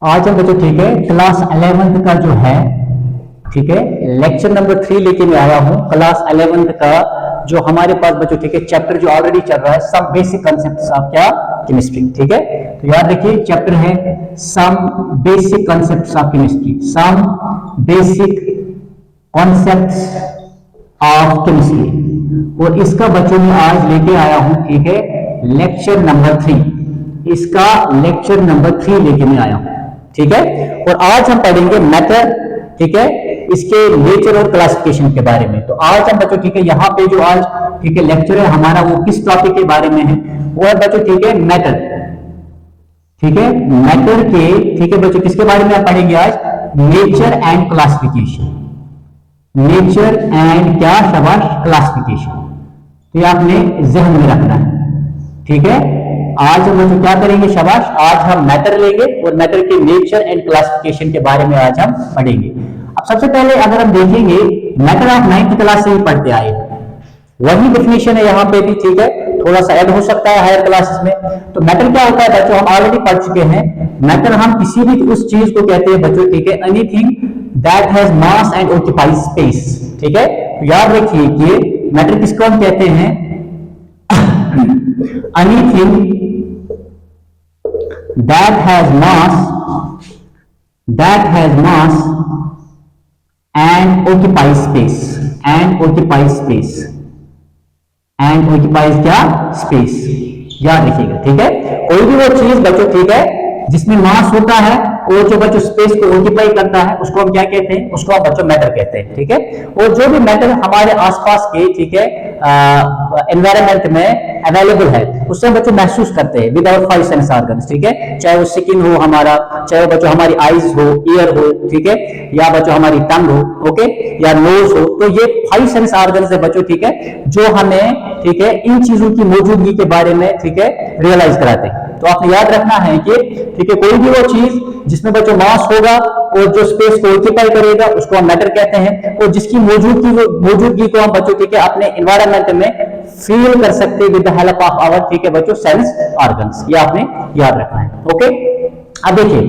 आज हम बच्चों ठीक है क्लास 11th का जो है ठीक है लेक्चर नंबर 3 लेके मैं आया हूं। क्लास 11th का जो हमारे पास बच्चों ठीक है चैप्टर जो ऑलरेडी चल रहा है सम बेसिक कॉन्सेप्ट्स ऑफ क्या केमिस्ट्री। ठीक है, तो याद रखिए चैप्टर है some basic concepts of chemistry, some basic concepts of chemistry. और इसका बच्चों में आज लेके आया हूं ठीक है लेक्चर नंबर 3, इसका लेक्चर नंबर 3 लेके मैं आया हूं। ठीक है, और आज हम पढ़ेंगे मेथड ठीक है इसके नेचर और क्लासिफिकेशन के बारे में। तो आज हम बच्चों ठीक है यहाँ पे जो आज ठीक है लेक्चर है हमारा वो किस टॉपिक के बारे में है, वो है बच्चों ठीक है मेथड। ठीक है, मेथड के ठीक है बच्चों किसके बारे में आप पढ़ेंगे आज, nature and classification, nature and क्या शाबाश क्लासिफिकेशन। तो ये आपने जहन में रखना है। ठीक है, आज हम जो क्या करेंगे शाबाश, आज हम मैटर लेंगे और मैटर के नेचर एंड क्लासिफिकेशन के बारे में आज हम पढ़ेंगे। अब सबसे पहले अगर हम देखेंगे मैटर आप 9th क्लास से ही पढ़ते आए, वही डेफिनेशन है यहाँ पे भी। ठीक है, थोड़ा सा ऐड हो सकता है हायर क्लासेस में। तो मैटर क्या होता है बच्चों, हम ऑलरेडी पढ़ चुके हैं। मैटर हम किसी भी उस चीज को कहते हैं बच्चों ठीक है anything that has mass and occupies space. ठीक है, तो याद रखिए कि मैटर किसको हम कहते हैं, anything that has mass and occupies space क्या स्पेस, याद रखिएगा। ठीक है, कोई भी वो चीज बच्चों ठीक है जिसमें मास होता है और जो बच्चों स्पेस को ऑक्यूपाई करता है उसको हम क्या कहते हैं, उसको हम बच्चों मैटर कहते हैं। ठीक है, और जो भी मैटर हमारे आसपास के ठीक है एनवायरनमेंट में अवेलेबल है उससे हम बच्चों महसूस करते हैं विद आवर 5 सेंस ऑर्गन्स। ठीक है, चाहे वो स्किन हो हमारा, चाहे बच्चों हमारी आईज हो, ईयर हो, ठीक है, या बच्चों हमारी टंग हो, ओके, या नोज हो। तो ये 5 सेंस ऑर्गन्स है बच्चों ठीक है जो हमें ठीक है इन चीजों की मौजूदगी के बारे में ठीक है रियलाइज कराते हैं। तो आपने याद रखना है कि ठीक है कोई भी वो चीज जिसमें बच्चों मास होगा और जो स्पेस को ऑक्यूपाई करेगा उसको हम मैटर कहते हैं, और जिसकी मौजूदगी को हम बच्चों ठीक है अपने एनवायरनमेंट में फील कर सकते हैं with the help of our ठीक है बच्चों सेंस ऑर्गन्स। ये आपने याद रखना है। ओके, अब देखिए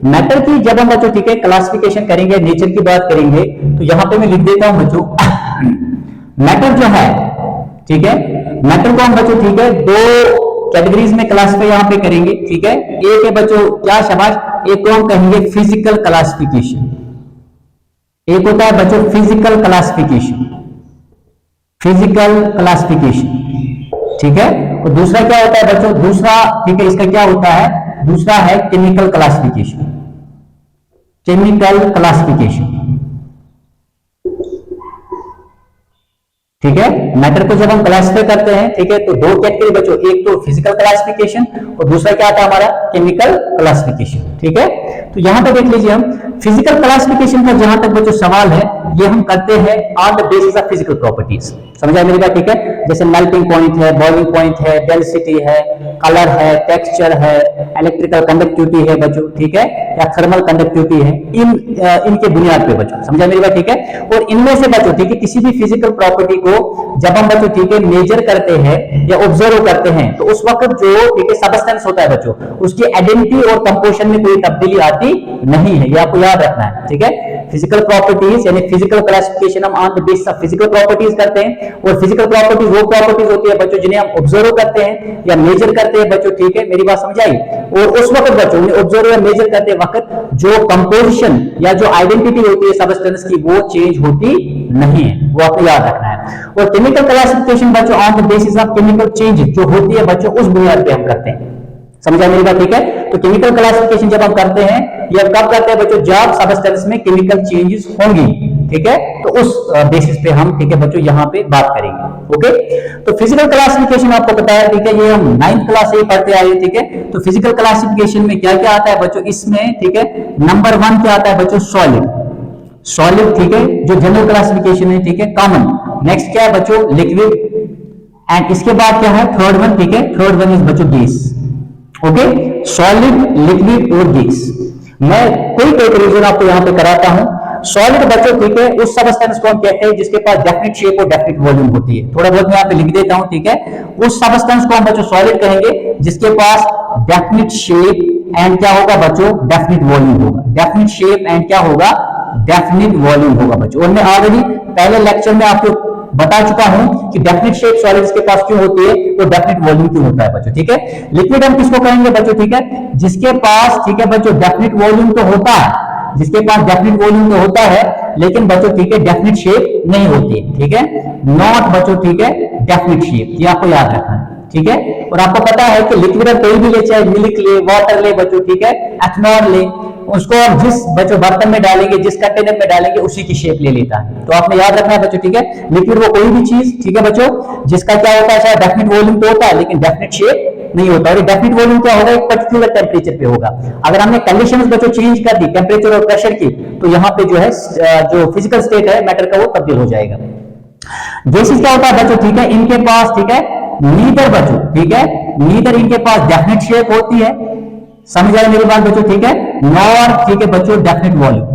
मैटर की जब हम बच्चों ठीक है क्लासिफिकेशन करेंगे, नेचर की बात करेंगे, तो यहां पे मैं लिख देता हूं बच्चों मैटर जो है ठीक है, मैटर को हम बच्चों ठीक है 2 कैटेगरीज में क्लासिफाई यहां पे करेंगे। ठीक है, एक है बच्चों क्या शाबाश, एक को हम कहेंगे फिजिकल क्लासिफिकेशन, एक होता है बच्चों फिजिकल क्लासिफिकेशन, ठीक है, और दूसरा क्या होता है बच्चों, दूसरा ठीक है इसका क्या होता है, दूसरा है केमिकल क्लासिफिकेशन, ठीक है। मैटर को जब हम क्लासिफाई करते हैं ठीक है तो 2 कैटेगरी बच्चों, एक तो फिजिकल क्लासिफिकेशन और दूसरा क्या आता है हमारा केमिकल क्लासिफिकेशन। ठीक है, तो यहां पर देख लीजिए हम फिजिकल क्लासिफिकेशन का जहां तक बच्चों सवाल है ये हम करते हैं on the basis of physical properties. समझ आया मेरी बात? ठीक है, जैसे मेल्टिंग पॉइंट है, बॉइलिंग पॉइंट है, डेंसिटी है, कलर है, टेक्सचर है, इलेक्ट्रिकल कंडक्टिविटी है बच्चों, ठीक है, या थर्मल कंडक्टिविटी है, इनके बुनियाद पे बच्चों। समझा मेरी बात? ठीक है, और इनमें से बच्चों ठीक है किसी भी फिजिकल प्रॉपर्टी को जब हम बच्चों ठीक है मेजर करते हैं या ऑब्जर्व करते हैं तो उस वक्त जो ठीक है सबस्टेंस होता है बच्चों उसकी आइडेंटिटी और कंपोजिशन में कोई तब्दीली आती नहीं है, ये आपको याद रखना है। ठीक है, फिजिकल प्रॉपर्टीज यानी फिजिकल क्लासिफिकेशन हम on the basis of physical properties करते हैं, और फिजिकल प्रॉपर्टीज वो प्रॉपर्टीज होती है बच्चों जिन्हें हम ऑब्जर्व करते हैं या मेजर करते हैं बच्चों। ठीक है, मेरी बात समझ आई? और उस वक्त बच्चों उन्हें ऑब्जर्व या मेजर करते वक्त जो कंपोजिशन या जो आइडेंटिटी होती है सबस्टेंस की वो चेंज होती नहीं है, वो आपको याद रखना है। और केमिकल क्लासिफिकेशन बच्चों on the basis of chemical change जो होती है बच्चों उस बुनियाद पे हम करते हैं। समझा मेरी बात? ठीक है, तो केमिकल क्लासिफिकेशन जब हम करते हैं ये कब करते हैं बच्चों, जब सबस्टेंस में केमिकल चेंजेस होंगी। ठीक है, तो उस बेसिस पे हम ठीक है बच्चों यहाँ पे बात करेंगे। ओके, तो फिजिकल क्लासिफिकेशन आपको पता है ठीक है, ये हम 9th क्लास से ही पढ़ते आए। ठीक है, तो फिजिकल क्लासिफिकेशन में क्या क्या आता है बच्चों, इसमें ठीक है नंबर 1 क्या आता है बच्चों, सॉलिड, ठीक है, जो जनरल क्लासिफिकेशन है। ठीक है, कॉमन। नेक्स्ट क्या है बच्चों, लिक्विड, एंड इसके बाद क्या है थर्ड वन। ठीक है, थर्ड वन इज बच्चों गैस। ओके, सॉलिड, लिक्विड और गैस। मैं कोई रीजन आपको यहां पे कराता हूं। सॉलिड बच्चों ठीक है उस सबस्टेंस को हम कहते हैं जिसके पास डेफिनिट शेप और डेफिनिट वॉल्यूम होती है। थोड़ा बहुत मैं यहां पे लिख देता हूं। ठीक है, उस सबस्टेंस को हम बच्चों सॉलिड कहेंगे जिसके पास डेफिनिट शेप एंड क्या होगा बच्चों, डेफिनिट वॉल्यूम होगा। डेफिनिट शेप एंड क्या होगा, डेफिनिट वॉल्यूम होगा बच्चों। और मैं ऑलरेडी पहले लेक्चर में आपको बता चुका हूं कि डेफिनिट शेप सॉलिड्स के पास क्यों होती है, तो डेफिनिट वॉल्यूम क्यों होता है बच्चों, ठीक है। लिक्विड हम किसको कहेंगे बच्चों, ठीक है, जिसके पास, ठीक है बच्चों, डेफिनिट वॉल्यूम तो होता है, जिसके पास डेफिनिट वॉल्यूम तो होता है, लेकिन बच्चों ठीक है डेफिनिट शेप नहीं होती है, ठीक है। नॉट बच्चों ठीक है डेफिनिट शेप, ये आपको याद रखना है, ठीक है। और आपको पता है कि लिक्विड हम कोई भी ले, चाहे मिल्क ले, वाटर ले बच्चों, ठीक है, एथनॉल ले, उसको हम जिस बच्चों बर्तन में डालेंगे, जिस कंटेनर में डालेंगे, उसी की शेप ले लेता है। तो आपने याद रखना है बच्चों, ठीक है। लिक्विड वो कोई भी चीज, ठीक है बच्चों, जिसका क्या होता है, शायद डेफिनिट वॉल्यूम तो होता है लेकिन डेफिनिट शेप नहीं होता। और डेफिनिट वॉल्यूम क्या होगा, एक पर्टिकुलर टेम्परेचर पे होगा। अगर हमने कंडीशंस बच्चों चेंज कर दी, टेम्परेचर और प्रेशर की, तो यहाँ पे जो है जो फिजिकल स्टेट है मैटर का, वो तब्दील हो जाएगा। गैसेस क्या होता है बच्चों, ठीक है, इनके पास, ठीक है, नीदर बच्चों, ठीक है, नीदर इनके पास डेफिनिट शेप होती है, समझ आए मेरी बात बच्चों, ठीक है, नॉर, ठीक है बच्चों, डेफिनिट वॉल्यूम।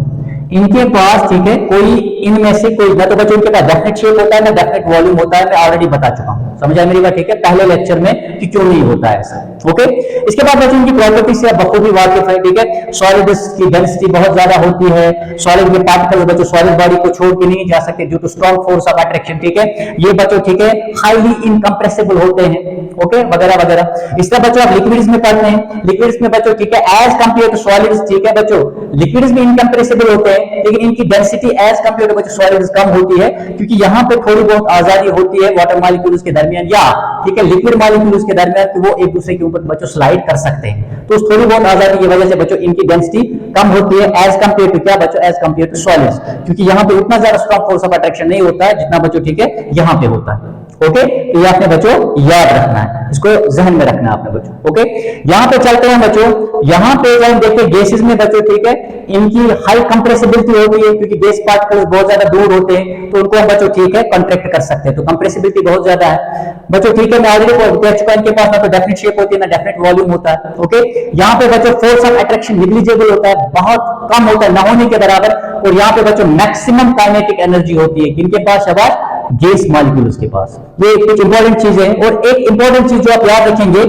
इनके पास, ठीक है, कोई इनमें से कोई ना तो बच्चों इनके पास डेफिनिट शेप होता है ना डेफिनिट वॉल्यूम होता है, मैं ऑलरेडी बता चुका हूं, समझ आए मेरी बात, ठीक है, पहले लेक्चर में कि क्यों नहीं होता है ऐसा, ओके। इसके बाद बच्चों इनकी प्रॉपर्टी से आप बखूबी वाकिफ है, ठीक है। सॉलिड्स की डेंसिटी बहुत ज्यादा होती है, सॉलिड के पार्टिकल्स बच्चों सॉलिड बॉडी को छोड़ के नहीं जा सकते due to strong force of attraction, ठीक है। ये बच्चों ठीक है हाईली इनकंप्रेसिबल होते हैं, ओके, वगैरह वगैरह। इस तरह बच्चों आप लिक्विड्स में पढ़ते हैं, लिक्विड्स में बच्चों ठीक है एज कंपेयर टू सॉलिड्स, ठीक है बच्चों, लिक्विड्स भी इनकंप्रेसिबल होते हैं लेकिन इनकी डेंसिटी एज कंपेयर टू बच्चों सॉलिड्स कम होती है, क्योंकि यहाँ पे थोड़ी बहुत आजादी होती है वाटर मॉलिक्यूल्स के दरमियान या ठीक है लिक्विड मॉलिक्यूल्स के दरमियान कि वो एक दूसरे के ऊपर बच्चों स्लाइड कर सकते हैं। तो उस थोड़ी बहुत आजादी की वजह से बच्चों इनकी डेंसिटी कम होती है एज कंपेयर टू क्या बच्चों, एज कंपेयर टू सॉलिड्स, क्योंकि यहाँ पे उतना ज्यादा स्ट्रॉन्ग फोर्स ऑफ अट्रैक्शन नहीं होता है जितना बच्चों ठीक है यहाँ पे होता है, ओके। तो ये आपने बच्चों याद रखना है, इसको जहन में रखना है आपने बच्चों, ओके। यहाँ पे चलते हैं बच्चों, यहाँ पे जब देखते हैं गैसेस में बच्चों ठीक है इनकी हाई कंप्रेसिबिलिटी होती है, क्योंकि गैस पार्टिकल्स बहुत ज्यादा दूर होते हैं तो उनको हम बच्चों ठीक है कॉन्ट्रैक्ट कर सकते हैं, तो कंप्रेसिबिलिटी बहुत ज्यादा है बच्चों, ठीक है। मैं ऑलरेडी कह चुका इनके पास ना तो डेफिनिट शेप होती है ना डेफिनिट वॉल्यूम होता है, ओके। यहाँ पे बच्चों फोर्स ऑफ अट्रैक्शन निग्लिजिबल होता है, बहुत कम होता है, ना होने के बराबर। और यहाँ पे बच्चों मैक्सिमम काइनेटिक एनर्जी होती है किनके पास, शाबाश, गैस मॉलिक्यूल्स के पास। ये कुछ इंपॉर्टेंट चीजें हैं। और एक इंपॉर्टेंट चीज जो आप याद रखेंगे,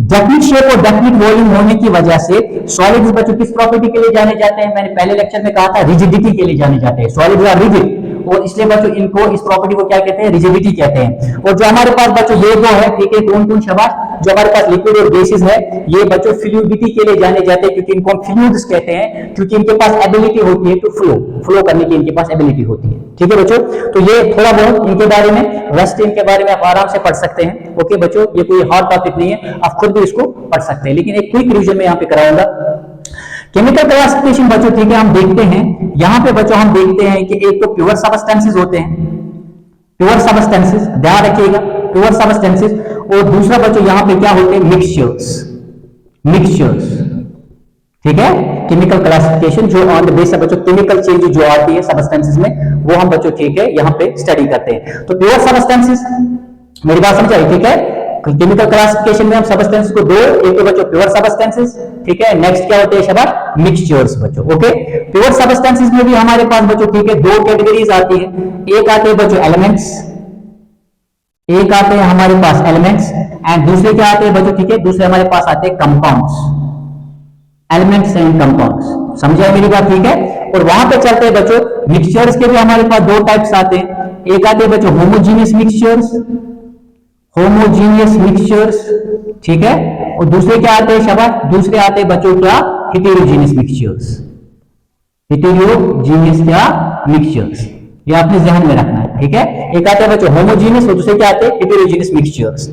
डेफिनिट शेप और डेफिनिट वॉल्यूम होने की वजह से सॉलिड्स बच्चों किस प्रॉपर्टी के लिए जाने जाते हैं, मैंने पहले लेक्चर में कहा था रिजिडिटी के लिए जाने जाते हैं, सॉलिड्स आर रिजिड, और इसलिए बच्चों इनको इस प्रॉपर्टी को क्या कहते हैं, रिजिडिटी कहते हैं। और जो हमारे पास बच्चों ये दो है, ठीक है, कौन-कौन, शाबाश, जो हमारे पास लिक्विड और गैसेस है, ये बच्चों फ्लूइडिटी के लिए जाने जाते हैं, क्योंकि इनको हम फ्लूइड्स कहते हैं, क्योंकि इनके पास एबिलिटी होती है टू फ्लो करने की इनके पास एबिलिटी होती है, ठीक है बच्चों। तो ये थोड़ा बहुत इनके बारे में, रेस्ट इनके बारे में आप आराम से पढ़ सकते हैं, ओके बच्चों। ये कोई हार्ड टॉपिक नहीं है, आप खुद भी इसको पढ़ सकते हैं, लेकिन एक क्विक रिवीजन में यहाँ पे कराऊंगा। केमिकल क्लासिफिकेशन बच्चों ठीक है हम देखते हैं, यहां पे बच्चों हम देखते हैं कि एक तो प्योर सबस्टेंसेस होते हैं, प्योर सबस्टेंसेस ध्यान रखिएगा, प्योर सबस्टेंसेस, और दूसरा बच्चों यहां पे क्या होते हैं, मिक्सचर्स, मिक्सचर्स, ठीक है। केमिकल क्लासिफिकेशन जो ऑन द बेस ऑफ बच्चों केमिकल चेंज जो आती है सबस्टेंसेस में, वो हम बच्चों ठीक है यहां पे स्टडी करते हैं। तो प्योर सबस्टेंसेस, मेरी बात समझ आई, ठीक है। केमिकल क्लासिफिकेशन में हम सबस्टेंसेस को दो, एक तो बच्चों प्योर सबस्टेंसेस, ठीक है, नेक्स्ट क्या होते हैं शाबाश, मिक्सचर्स बच्चों, ओके। प्योर सबस्टेंसेस में भी हमारे पास बच्चों ठीक है दो कैटेगरीज आती है, एक आते हैं बच्चों एलिमेंट्स, एक आते हैं हमारे पास एलिमेंट्स, एंड दूसरे क्या आते हैं बच्चों ठीक है, दूसरे हमारे पास आते हैं कंपाउंड्स, एलिमेंट्स एंड कंपाउंड्स, समझे मेरी बात, ठीक है। और वहां पे चलते हैं बच्चों मिक्सचर्स के भी हमारे पास दो टाइप्स आते हैं, एक आते हैं बच्चों होमोजीनियस मिक्सचर्स, होमोजीनियस मिक्सचर्स, ठीक है, और दूसरे क्या आते हैं शाबाश, दूसरे आते हैं बच्चों क्या, हेटेरोजीनियस मिक्सचर्स, हेटेरोजीनियस क्या मिक्सचर्स, ये आपने ध्यान में रखना है, ठीक है। एक आते हैं बच्चों होमोजीनियस और दूसरे क्या आते हैं, हेटेरोजीनियस मिक्सचर्स।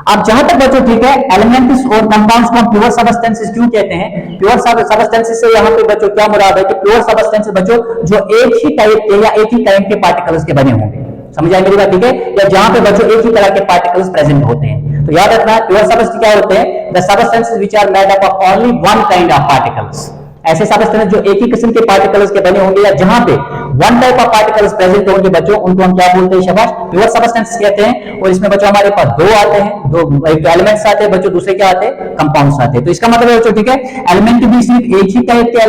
अब जहां तक बच्चों ठीक है एलिमेंट्स और कंपाउंड्स को हम प्योर सबस्टेंसेस क्यों कहते हैं, प्योर सबस्टेंसेस से यहाँ पे बच्चों क्या मुराद है कि प्योर सबस्टेंसेस बच्चों जो एक ही टाइप के या एक ही काइंड के पार्टिकल्स के बने होंगे, समझ आए मेरी बात, ठीक है, या जहां पे बच्चों एक ही तरह के पार्टिकल्स प्रेजेंट होते हैं। तो याद रखना प्योर सबस्टेंस क्या होते हैं, the substances which are made up of only one kind of particles, ऐसे सबस्टेंस जो एक ही किस्म के पार्टिकल्स के बने होंगे या जहां पे one type of particles present होंगे बच्चों, उनको हम क्या बोलते हैं शाबाश, प्योर सबस्टेंस कहते हैं। और इसमें बच्चों हमारे पास दो आते हैं, दो एक एलिमेंट्स आते हैं बच्चों, दूसरे क्या आते हैं, कंपाउंड्स आते हैं। तो इसका मतलब है बच्चों ठीक है एलिमेंट भी सिर्फ एक ही टाइप के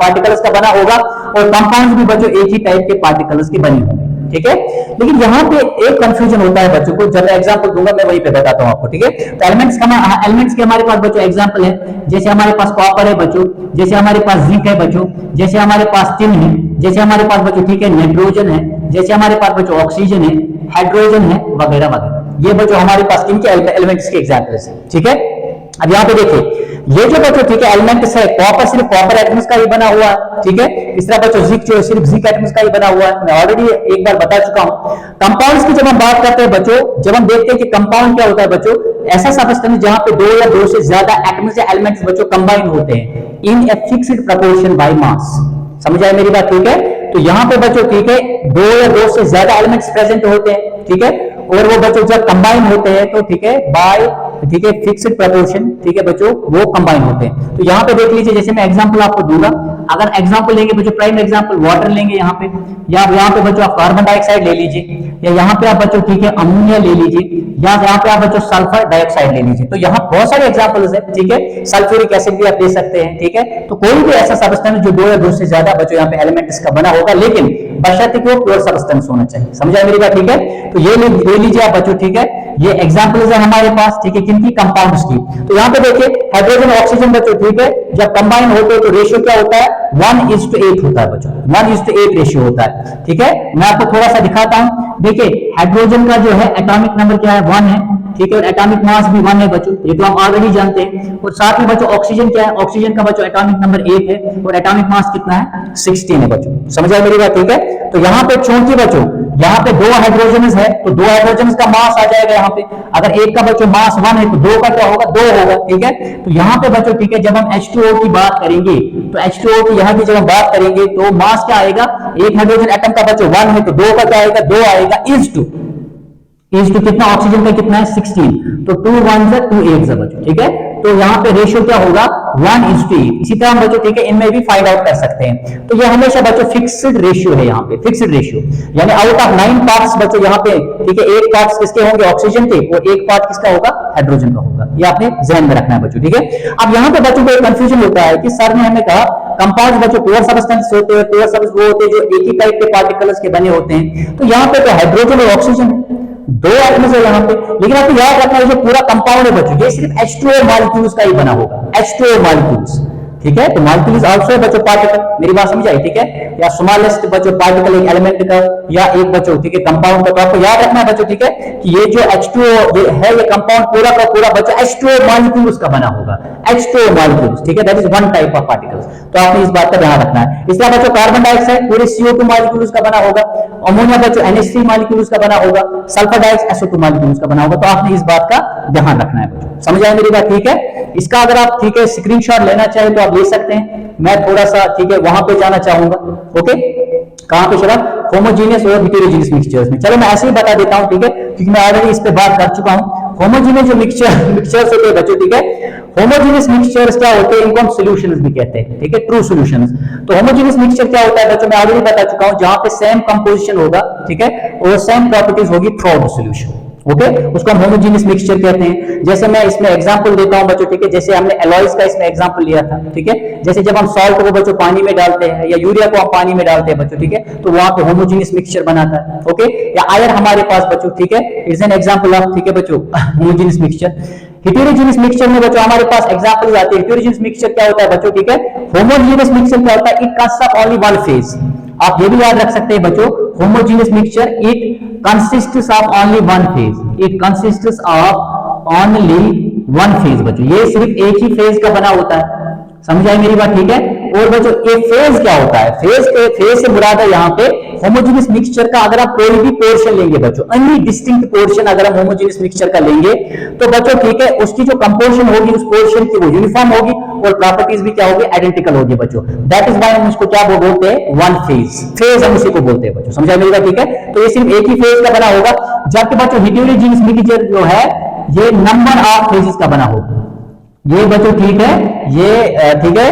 पार्टिकल्स का बना होगा और कंपाउंड्स भी बच्चों एक ही टाइप के पार्टिकल्स के बने होंगे, ठीक है। लेकिन यहाँ पे एक कंफ्यूजन होता है बच्चों को, जब मैं एग्जांपल दूंगा मैं वहीं पे बताता हूँ आपको, ठीक है। तो एलिमेंट्स के हमारे पास बच्चों एग्जांपल है, जैसे हमारे पास कॉपर है बच्चों, जैसे हमारे पास जिंक है बच्चों, जैसे हमारे पास टिन है, जैसे हमारे पास बच्चों ठीक है नाइट्रोजन है, जैसे हमारे पास बच्चों ऑक्सीजन है, हाइड्रोजन है, वगैरह वगैरह। ये बच्चों हमारे पास किनके एलिमेंट्स के एग्जांपल्स हैं, ठीक है। अब यहाँ पे देखिए ये जो बच्चों ठीक है एलिमेंट्स है, कॉपर सिर्फ कॉपर एटम्स का ही बना हुआ है, ठीक है। इस तरह बच्चों जिंक जो है सिर्फ जिंक एटम्स का ही बना हुआ है, मैं ऑलरेडी एक बार बता चुका हूं। कंपाउंड्स की जब हम बात करते हैं बच्चों, जब हम देखते हैं कि कंपाउंड क्या होता है बच्चों, ऐसा सब्सटेंस जहां पे दो या दो से ज्यादा एटम्स या एलिमेंट्स बच्चों कंबाइन होते हैं in a fixed proportion by mass. समझ आए मेरी बात, ठीक है। तो यहाँ पे बच्चों ठीक है दो या दो से ज्यादा एलिमेंट्स प्रेजेंट होते हैं, ठीक है, और वो बच्चों जब कंबाइन होते हैं तो ठीक है बाय ठीक है फिक्स्ड प्रोपोर्शन, ठीक है बच्चों, वो कंबाइन होते हैं। तो यहाँ पे देख लीजिए, जैसे मैं एग्जांपल आपको दूंगा, अगर एग्जांपल लेंगे बच्चों, प्राइम एग्जांपल वाटर लेंगे यहाँ पे, या यहाँ पे बच्चों आप कार्बन डाइऑक्साइड ले लीजिए, या यहाँ पे आप बच्चों ठीक है अमोनिया ले लीजिए, या यहाँ पे आप बच्चों सल्फर डाइऑक्साइड ले लीजिए। तो यहाँ बहुत सारे एग्जांपल्स है, ठीक है। सल्फ्यूरिक एसिड भी आप ले सकते हैं, ठीक है। तो कोई भी ऐसा सब्सटेंस जो दो या दो से ज्यादा बच्चों यहाँ पे एलिमेंट्स का बना होगा, लेकिन बशर्ते कि वो प्योर सब्सटेंस होना चाहिए। समझा मेरी बात, ठीक है। तो ये ले लीजिए आप बच्चों, ठीक है। ये एग्जांपल्स है हमारे पास, ठीक है, किनकी, कंपाउंड्स की। तो यहाँ पे देखिए हाइड्रोजन और ऑक्सीजन बच्चों ठीक है जब कंबाइन होते हैं तो रेशियो क्या होता है, 1:8 होता है बच्चों, 1:8 रेशियो होता है, ठीक है। मैं आपको थोड़ा सा दिखाता हूं, देखिए हाइड्रोजन का जो है एटॉमिक नंबर क्या है, 1 है, ठीक है, और एटॉमिक मास भी 1 है बच्चों, ये तो हम ऑलरेडी जानते हैं। और साथ में बच्चों ऑक्सीजन क्या है, ऑक्सीजन का बच्चों एटॉमिक नंबर 8 है और एटॉमिक मास कितना है, 16 है बच्चों। समझ आए मेरी बात, ठीक है। तो यहाँ पे चूंकि बच्चों यहाँ पे दो हाइड्रोजन है तो दो हाइड्रोजन का मास आ जाएगा यहाँ पे, अगर एक का बच्चों मास 1 है तो दो का क्या होगा, 2 होगा, ठीक है। तो यहाँ पे बच्चों ठीक है जब हम H2O की बात करेंगे तो H2O की यहाँ की जब हम बात करेंगे तो मास क्या आएगा, एक हाइड्रोजन एटम का बच्चों 1 है तो दो का क्या आएगा, 2 आएगा, इज टू कितना, ऑक्सीजन का कितना है, 16, तो 2 1 से 2 8 से बच्चों, ठीक है। तो यहाँ पे रेशियो क्या होगा, 1:8। इसी तरह हम बच्चों ठीक है इनमें भी फाइंड आउट कर सकते हैं। तो ये हमेशा बच्चों फिक्स्ड रेशियो है, यहाँ पे फिक्स्ड रेशियो, यानी आउट ऑफ 9 पार्ट्स बच्चों यहाँ पे ठीक है 8 पार्ट्स किसके होंगे, ऑक्सीजन के, और 1 पार्ट किसका होगा, हाइड्रोजन का होगा। ये आपने ध्यान में रखना है बच्चों, ठीक है। अब यहाँ पे बच्चों को एक कंफ्यूजन होता है कि सर ने हमें कहा कंपाउंड बच्चों प्योर सब्सटेंस होते हैं, प्योर सब्सटेंस वो होते हैं जो एक ही टाइप के पार्टिकल्स के बने होते हैं। तो यहाँ पे तो हाइड्रोजन और ऑक्सीजन है, दो एटम्स है यहाँ पे, लेकिन आपको याद रखना है जो पूरा कंपाउंड है बच्चों ये सिर्फ H2O मॉलिक्यूल्स का ही बना होगा, H2O मॉलिक्यूल्स, ठीक है। तो मॉलिक्यूल इज आल्सो बच्चों पार्टिकल, मेरी बात समझ आई, ठीक है। या स्मॉलेस्ट बच्चों पार्टिकल एक एलिमेंट का या एक बच्चों ठीक है कंपाउंड का। तो आपको याद रखना है बच्चों ठीक है कि ये जो H2O है ये कंपाउंड पूरा का पूरा बच्चों H2O मॉलिक्यूल्स का बना होगा, H2O मॉलिक्यूल्स, ठीक है, that is one type of particles. तो आपने इस बात का ध्यान रखना है। इस तरह बच्चों कार्बन डाइऑक्साइड पूरे CO2 मॉलिक्यूल्स का बना होगा, अमोनिया बच्चों NH3 मॉलिक्यूल्स का बना होगा, सल्फर डाइऑक्साइड SO2 मॉलिक्यूल्स का बना होगा। तो आपने इस बात का ध्यान रखना है बच्चों, समझ आए मेरी बात, ठीक है। इसका अगर आप ठीक है स्क्रीनशॉट लेना चाहें तो आप ले सकते हैं, मैं थोड़ा सा ठीक है वहां पे जाना चाहूंगा, ओके। कहां पे चला, होमोजीनियस और हेटेरोजीनियस मिक्सचर्स में। चलो मैं ऐसे ही बता देता हूं, ठीक है, क्योंकि मैं ऑलरेडी इस पे बात कर चुका हूं। होमोजीनियस जो मिक्सचर्स होते हैं बच्चों, ठीक है, होमोजीनियस मिक्सचर्स क्या होते हैं, इनको हम सॉल्यूशंस भी कहते हैं, ठीक है, ट्रू सॉल्यूशंस। तो होमोजीनियस मिक्सचर क्या होता है बच्चों, मैं ऑलरेडी बता चुका हूं, जहां पे सेम कंपोजिशन होगा, ठीक है, और सेम प्रॉपर्टीज होगी through out the solution, okay, उसको हम होमोजीनियस मिक्सचर कहते हैं। जैसे मैं इसमें एग्जांपल देता हूं बच्चों, ठीक है, जैसे हमने एलॉयज का इसमें एग्जांपल लिया था, ठीक है, जैसे जब हम सॉल्ट को बच्चों पानी में डालते हैं या यूरिया को हम पानी में डालते हैं बच्चों, ठीक है, तो वहां पे होमोजीनियस मिक्सचर बनाता है, ओके। या आयरन हमारे पास बच्चों, ठीक है, इट्स एन एग्जांपल ऑफ, ठीक है बच्चों, होमोजीनियस मिक्सचर। हेटेरोजीनियस मिक्सचर में बच्चों हमारे पास एग्जांपल्स आते हैं। हेटेरोजीनियस मिक्सचर क्या होता है बच्चों, ठीक है, होमोजीनियस मिक्सचर क्या होता है, it consist of only one phase. आप ये भी याद रख सकते हैं बच्चों, homogeneous mixture it consists of only one phase, it consists of only one phase बच्चों, ये सिर्फ एक ही फेज का बना होता है, समझ आई मेरी बात, ठीक है। और बच्चों ये फेज क्या होता है, फेज से मुराद है यहाँ पे होमोजेनियस मिक्सचर का अगर आप कोई भी पोर्शन लेंगे बच्चों, एनी डिस्टिंक्ट पोर्शन अगर हम होमोजेनियस मिक्सचर का लेंगे तो बच्चों ठीक है उसकी जो कंपोजिशन होगी उस पोर्शन की वो यूनिफॉर्म होगी और प्रॉपर्टीज भी क्या होगी, आइडेंटिकल होगी बच्चों। दैट इज व्हाई हम इसको क्या बोलते हैं, वन फेज हम इसी को बोलते हैं बच्चों, समझा मेरी बात, ठीक है। तो ये सिर्फ एक ही फेज का बना होगा, जबकि बच्चों हेटेरोजीनियस मिक्सचर जो है ये नंबर ऑफ फेजेस का बना होगा। ये बच्चों ठीक है, ये ठीक है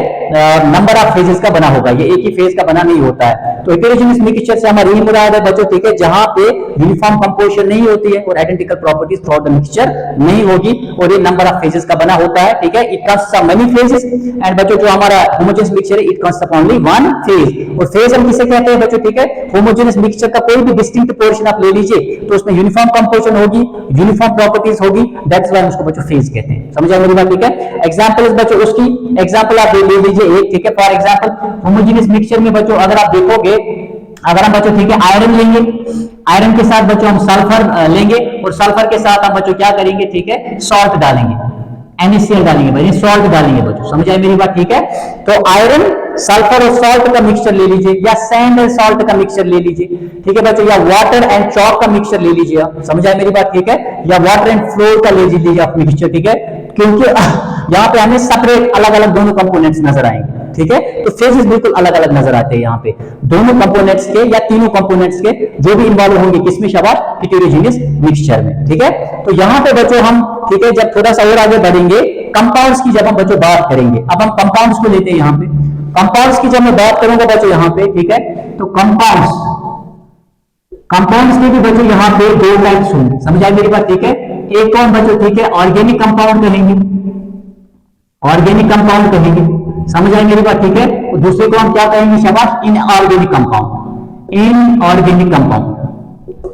नंबर ऑफ फेजेस का बना होगा, ये एक ही फेज का बना नहीं होता है। तो हेटेरोजेनियस मिक्सचर से हमारा यही मुराद है बच्चों, ठीक है, जहां पे यूनिफॉर्म कंपोजिशन नहीं होती है और identical properties through out the mixture नहीं होगी, और ये नंबर ऑफ फेजेस का बना होता है, ठीक है। It consist of many phases and बच्चों जो हमारा होमोजेनियस मिक्सचर है it consist of only one phase. और फेज हम किसे कहते हैं बच्चों, ठीक है, होमोजेनियस मिक्सचर का कोई भी डिस्टिंक्ट पोर्शन आप ले लीजिए तो उसमें यूनिफॉर्म कंपोजिशन होगी, यूनिफॉर्म प्रॉपर्टीज होगी, दैट्स व्हाई हम उसको बच्चों फेज कहते हैं। समझा मेरी बात, ठीक है। एग्जांपल बच्चों उसकी एग्जांपल आप ले लीजिए एक, ठीक है। फॉर एग्जांपल होमोजेनियस मिक्सचर में बच्चों अगर आप देखोगे, अगर हम बच्चों ठीक है आयरन लेंगे, आयरन के साथ बच्चों हम सल्फर लेंगे और सल्फर के साथ हम बच्चों क्या करेंगे, ठीक है, सॉल्ट डालेंगे, NaCl डालेंगे भाई, सॉल्ट डालेंगे बच्चों, समझ आए मेरी बात, ठीक है। तो आयरन सल्फर और सॉल्ट का मिक्सचर ले लीजिए, या सैंड एंड सॉल्ट का मिक्सचर ले लीजिए, ठीक है बच्चों, या वाटर एंड चॉक का मिक्सचर ले लीजिए आप, समझ आए मेरी बात, ठीक है, या वाटर एंड फ्लोर का ले लीजिए आप मिक्सचर, ठीक है, क्योंकि यहाँ पे हमें सेपरेट अलग अलग दोनों कंपोनेंट्स नजर आएंगे, ठीक है। तो फेजेस बिल्कुल अलग अलग नजर आते हैं यहाँ पे दोनों कंपोनेंट्स के या तीनों कंपोनेंट्स के जो भी इन्वॉल्व होंगे किसमें, शाबाश, हेटेरोजेनियस मिक्सचर में, ठीक है। तो यहाँ पे बच्चों हम, ठीक है, जब थोड़ा सा और आगे बढ़ेंगे कंपाउंड्स की जब हम बच्चों बात करेंगे, अब हम कंपाउंड्स को लेते हैं यहाँ पे। कंपाउंड्स की जब मैं बात करूंगा बच्चों यहाँ पे, ठीक है, तो कंपाउंड्स के भी बच्चों यहाँ पे दो टाइप्स होंगे, समझ आए मेरी बात, ठीक है। एक कौन बच्चों, ठीक है, ऑर्गेनिक कंपाउंड कहेंगे, ऑर्गेनिक कंपाउंड कहेंगे, समझ आए मेरी बात, ठीक है। और दूसरे को हम क्या कहेंगे, शाबाश, inorganic compound, inorganic compound,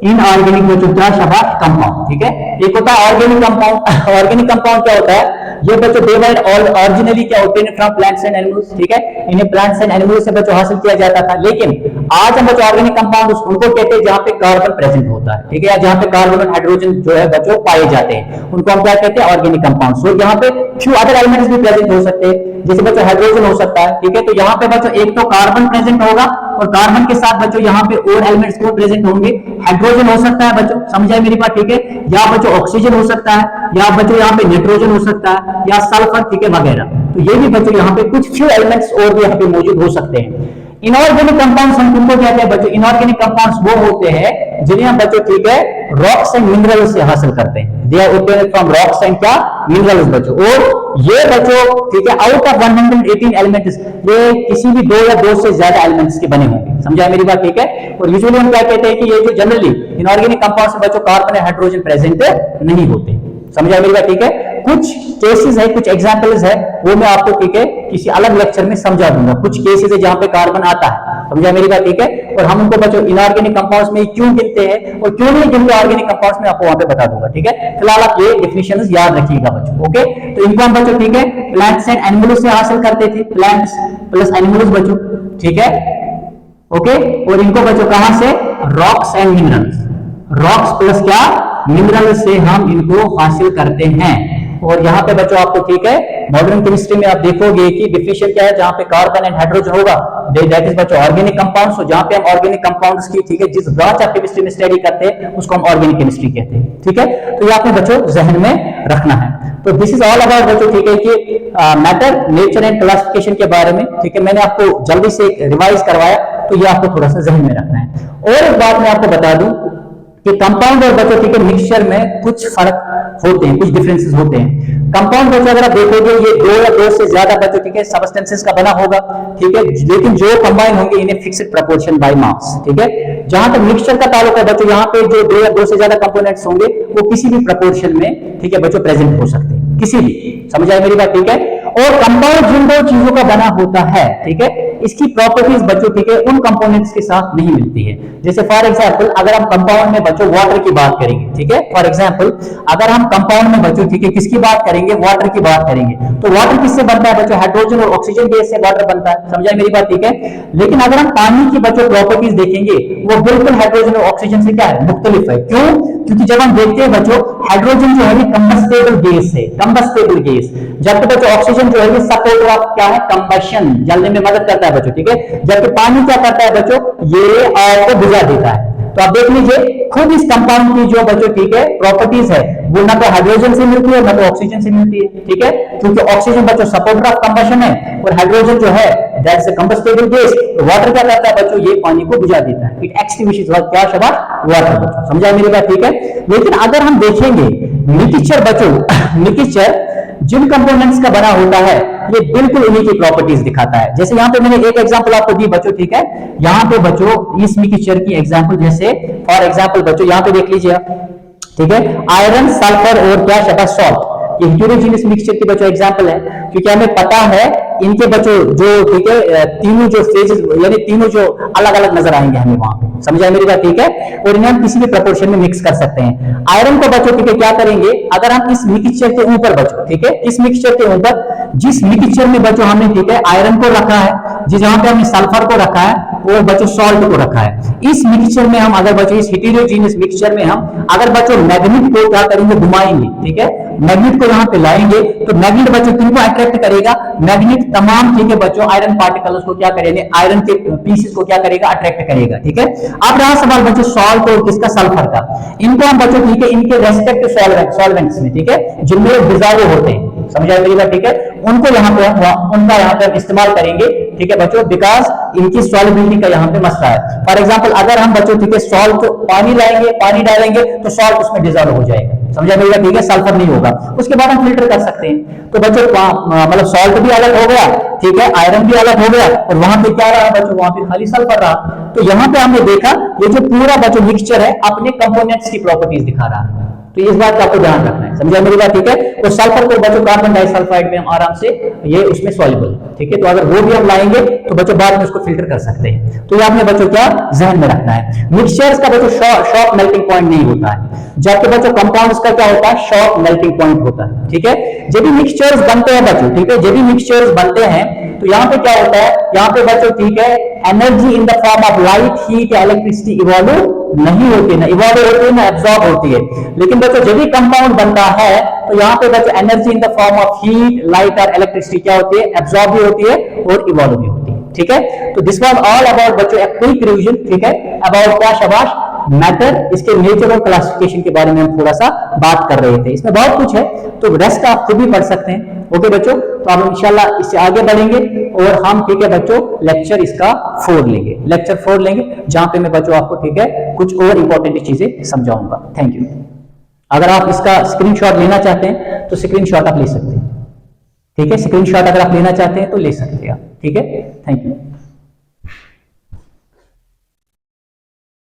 inorganic बच्चों क्या, शाबाश, कंपाउंड, ठीक है। एक होता है ऑर्गेनिक कंपाउंड। ऑर्गेनिक कंपाउंड क्या होता है, ये बच्चों डेवलप्ड ओरिजिनली क्या होते हैं फ्रॉम प्लांट्स एंड एनिमल्स, ठीक है, इन्हें प्लांट्स एंड एनिमल्स से बच्चों हासिल किया जाता था, लेकिन आज हम बच्चों ऑर्गेनिक कंपाउंड उनको कहते हैं जहां पे कार्बन प्रेजेंट होता है, ठीक है, या जहां पे कार्बन और हाइड्रोजन जो है बच्चों पाए जाते हैं, उनको हम क्या कहते हैं, ऑर्गेनिक कंपाउंड। सो यहाँ पे फ्यू अदर एलिमेंट्स भी प्रेजेंट हो सकते हैं, जैसे बच्चों हाइड्रोजन हो सकता है, ठीक है। तो यहाँ पे बच्चों एक तो कार्बन प्रेजेंट होगा और कार्बन के साथ बच्चों यहाँ पे और एलिमेंट्स को प्रेजेंट होंगे, हाइड्रोजन हो सकता है बच्चों, समझ आए मेरी बात, ठीक है, या बच्चों ऑक्सीजन हो सकता है, या बच्चों यहाँ पे नाइट्रोजन हो सकता है, या सल्फर, ठीक है, वगैरह। तो ये भी बच्चों यहाँ पे कुछ फ्यू एलिमेंट्स और भी यहाँ पे मौजूद हो सकते हैं। इनऑर्गेनिक कंपाउंड्स हम किनको कहते हैं बच्चों, इनऑर्गेनिक कंपाउंड्स वो होते हैं जिन्हें हम बच्चों, ठीक है, रॉक्स एंड मिनरल्स से हासिल करते हैं, they are obtained from rocks and क्या, मिनरल्स बच्चों। और ये बच्चों, ठीक है, आउट ऑफ 118 एलिमेंट्स, ये किसी भी दो या दो से ज्यादा एलिमेंट्स के बने होंगे, समझा मेरी बात, ठीक है। और यूजुअली हम क्या कहते हैं कि ये जो जनरली इनऑर्गेनिक कंपाउंड्स में बच्चों कार्बन और हाइड्रोजन प्रेजेंट नहीं होते, समझा मेरी बात, ठीक है। कुछ केसेस है, कुछ एग्जांपल्स है, वो मैं आपको, ठीक है, किसी अलग लेक्चर में समझा दूंगा। कुछ केसेस है जहां पे कार्बन आता है, समझा मेरी बात, ठीक है, और हम उनको बच्चों इनऑर्गेनिक कंपाउंड्स में क्यों गिनते हैं और क्यों नहीं गिनते ऑर्गेनिक कंपाउंड्स में, आपको वहां पे बता दूंगा, ठीक है। फिलहाल आप ये डेफिनेशंस याद रखिएगा बच्चों, ओके। तो इनको हम बच्चों, ठीक है, प्लांट्स एंड एनिमल्स से हासिल करते थे, प्लांट्स प्लस एनिमल्स बच्चों, ठीक है, ओके। और इनको बच्चों कहां से, rocks and minerals, rocks plus क्या, मिनरल से हम इनको हासिल करते हैं। और यहाँ पे बच्चों आपको, ठीक है, मॉडर्न केमिस्ट्री में आप देखोगे कि डिफिनेशन क्या है, जहां पे कार्बन एंड हाइड्रोजन होगा, दैट इज बच्चों ऑर्गेनिक कंपाउंड्स। तो जहां पे हम ऑर्गेनिक कंपाउंड्स की, ठीक है, जिस ब्रांच ऑफ केमिस्ट्री में स्टडी करते हैं उसको हम ऑर्गेनिक केमिस्ट्री कहते हैं, ठीक है। तो ये आपने बच्चों जहन में रखना है। तो दिस इज ऑल अबाउट बच्चों, ठीक है, कि मैटर, नेचर एंड क्लासिफिकेशन के बारे में, ठीक है। मैंने आपको जल्दी से रिवाइज करवाया, तो ये आपको थोड़ा सा जहन में रखना है। और एक बात मैं आपको बता दूं कि कंपाउंड और बच्चों, ठीक है, मिक्सचर में कुछ फर्क होते हैं, कुछ डिफरेंसेस होते हैं। कंपाउंड बच्चों अगर आप देखोगे ये दो या दो से ज्यादा बच्चों, ठीक है, सबस्टेंसेस का बना होगा, ठीक है, लेकिन जो कंबाइन होंगे इन्हें फिक्स्ड प्रोपोर्शन बाय मास, ठीक है। जहां तक मिक्सचर का ताल्लुक है बच्चों, यहाँ पे जो दो या दो से ज्यादा कंपोनेंट्स होंगे वो किसी भी प्रोपोर्शन में, ठीक है बच्चों, प्रेजेंट हो सकते हैं, किसी भी, समझ आए मेरी बात, ठीक है। और कंपाउंड जिन दो चीजों का बना होता है, ठीक है, इसकी प्रॉपर्टीज बच्चों, ठीक है, उन कंपोनेंट्स के साथ नहीं मिलती है। जैसे फॉर एग्जांपल अगर हम कंपाउंड में बच्चों वाटर की बात करेंगे, ठीक है, फॉर एग्जांपल अगर हम कंपाउंड में बच्चों, ठीक है, किसकी बात करेंगे, वाटर की बात करेंगे, तो वाटर किससे बनता है बच्चों, हाइड्रोजन और ऑक्सीजन गैस से वाटर बनता है, समझा मेरी बात, ठीक है। लेकिन अगर हम पानी की बच्चों प्रॉपर्टीज देखेंगे वो बिल्कुल हाइड्रोजन और ऑक्सीजन से क्या है, मुख्तलिफ है। क्यों? क्योंकि जब हम देखते हैं बच्चों हाइड्रोजन जो है ये कंबस्टेबल गैस है, कंबस्टेबल गैस, जबकि बच्चों ऑक्सीजन जो है ये सपोर्टर ऑफ क्या है, कंबशन, जलने में मदद करता है बच्चों, ठीक है। जबकि पानी क्या करता है बच्चों, ये आग को बुझा देता है। तो आप देख लीजिए खुद इस कंपाउंड की जो बच्चों, ठीक है, प्रॉपर्टीज है वो ना तो हाइड्रोजन से मिलती है ना तो ऑक्सीजन से मिलती है, ठीक है। क्योंकि ऑक्सीजन बच्चों सपोर्टर ऑफ कंबशन है और हाइड्रोजन जो है दैट्स अ कंबस्टेबल गैस। तो वाटर क्या करता है बच्चों, ये पानी को बुझा देता है, इट एक्सटिंग्विशेस क्या शब्द, वाटर बच्चों, समझा मेरी बात, ठीक है। लेकिन अगर हम देखेंगे मिक्सचर बच्चों, मिक्सचर जिन कंपोनेंट्स का बना होता है ये बिल्कुल उन्हीं की प्रॉपर्टीज दिखाता है। जैसे यहाँ पे मैंने एक एग्जांपल आपको दी बच्चों, ठीक है, यहाँ पे बच्चों इस मिक्सचर की एग्जांपल, जैसे फॉर एग्जांपल बच्चों यहाँ पे देख लीजिए आप, ठीक है, आयरन, सल्फर और क्या शक्ल, सॉल्ट, ये हेटेरोजेनियस मिक्सचर की बच्चों एग्जांपल है, क्योंकि हमें पता है इनके बच्चों जो, ठीक है, तीनों जो फेजेस यानी तीनों जो अलग अलग नजर आएंगे हमें वहां पे, समझ आए मेरी बात, ठीक है, और इन्हें हम किसी भी प्रोपोर्शन में मिक्स कर सकते हैं। आयरन को बच्चों, ठीक है, क्या करेंगे, अगर हम इस मिक्सचर के ऊपर बच्चों, ठीक है, इस मिक्सचर के ऊपर जिस मिक्सचर में बच्चों हमने, ठीक है, आयरन को रखा है, जहां पे हमने सल्फर को रखा है और बच्चों सॉल्ट को रखा है, इस मिक्सचर में हम अगर बच्चों इस हेटेरोजेनियस मिक्सचर में हम अगर बच्चों मैग्नेट को क्या करेंगे, घुमाएंगे, ठीक है, मैग्नेट को यहां पे लाएंगे तो मैग्नेट बच्चों किनको अट्रैक्ट करेगा, मैग्नेट तमाम, ठीक है बच्चों, आयरन पार्टिकल्स को क्या करेंगे, आयरन के पीसेस को क्या करेगा, अट्रैक्ट करेगा, ठीक है। अब रहा सवाल बच्चों सॉल्ट और किसका, सल्फर का, इनको हम बच्चों, ठीक है, इनके रेस्पेक्ट सॉल्वेंट्स में, ठीक है, जिनमें डिसॉल्व होते हैं, समझ आया मेरी बात, ठीक है, उनको यहाँ पे उनका यहाँ पे इस्तेमाल करेंगे, ठीक है बच्चों, बिकॉज इनकी सॉल्युबिलिटी का यहाँ पे मसला है। फॉर एग्जांपल अगर हम बच्चों, ठीक है, सॉल्ट पानी लाएंगे, पानी डालेंगे तो सॉल्ट उसमें डिसॉल्व हो जाएगा, समझा मेरी बात, ठीक है, सल्फर नहीं होगा, उसके बाद हम फिल्टर कर सकते हैं। तो बच्चों मतलब सॉल्ट भी अलग हो गया, ठीक है, आयरन भी अलग हो गया, और वहां पे क्या रहा बच्चों, वहां पे खाली सल्फर रहा। तो यहाँ पे हमने देखा ये जो पूरा बच्चों मिक्सचर है अपने कंपोनेंट्स की प्रॉपर्टीज दिखा रहा है, तो इस बात का आपको ध्यान रखना है, समझा मेरी बात, ठीक है। तो सल्फर को बच्चों कार्बन डाइसल्फाइड में हम आराम से ये उसमें सॉल्युबल, ठीक है, तो अगर वो भी हम लाएंगे तो बच्चों बाद में उसको फिल्टर कर सकते हैं। तो ये आपने बच्चों क्या जहन में रखना है। मिक्सचर्स का बच्चों शॉर्ट मेल्टिंग पॉइंट नहीं होता है, जबकि बच्चों कंपाउंड्स का क्या होता है, शॉर्ट मेल्टिंग पॉइंट होता है, ठीक है। जब भी मिक्सचर्स बनते हैं बच्चों, ठीक है, जब भी मिक्सचर्स बनते हैं तो यहाँ पे क्या होता है, यहाँ पे बच्चों, ठीक है, energy in the form of light, heat या इलेक्ट्रिसिटी इवॉल्व नहीं होती, ना इवॉल्व होती है ना एब्जॉर्ब होती है। लेकिन बच्चों जब भी कंपाउंड बनता है तो यहाँ पे बच्चों energy in the form of heat, light और इलेक्ट्रिसिटी क्या होती है, एब्जॉर्ब भी होती है और इवॉल्व भी होती है, ठीक है। तो दिस वाज ऑल अबाउट बच्चों एक क्विक रिवीजन, ठीक है, अबाउट क्या शाबाश, मैटर, इसके नेचर और क्लासिफिकेशन के बारे में हम थोड़ा सा बात कर रहे थे। इसमें बहुत कुछ है, तो रेस्ट आप खुद भी पढ़ सकते हैं, ओके बच्चों। तो हम इंशाल्लाह इससे आगे बढ़ेंगे और हम, ठीक है बच्चों, लेक्चर इसका 4 लेंगे, लेक्चर 4 लेंगे, जहां पे मैं बच्चों आपको, ठीक है, कुछ और इंपॉर्टेंट चीजें समझाऊंगा। Thank you. अगर आप इसका स्क्रीनशॉट लेना चाहते हैं तो स्क्रीनशॉट आप ले सकते हैं, ठीक है, स्क्रीनशॉट अगर आप लेना चाहते हैं तो ले सकते हैं आप, ठीक है। Thank you.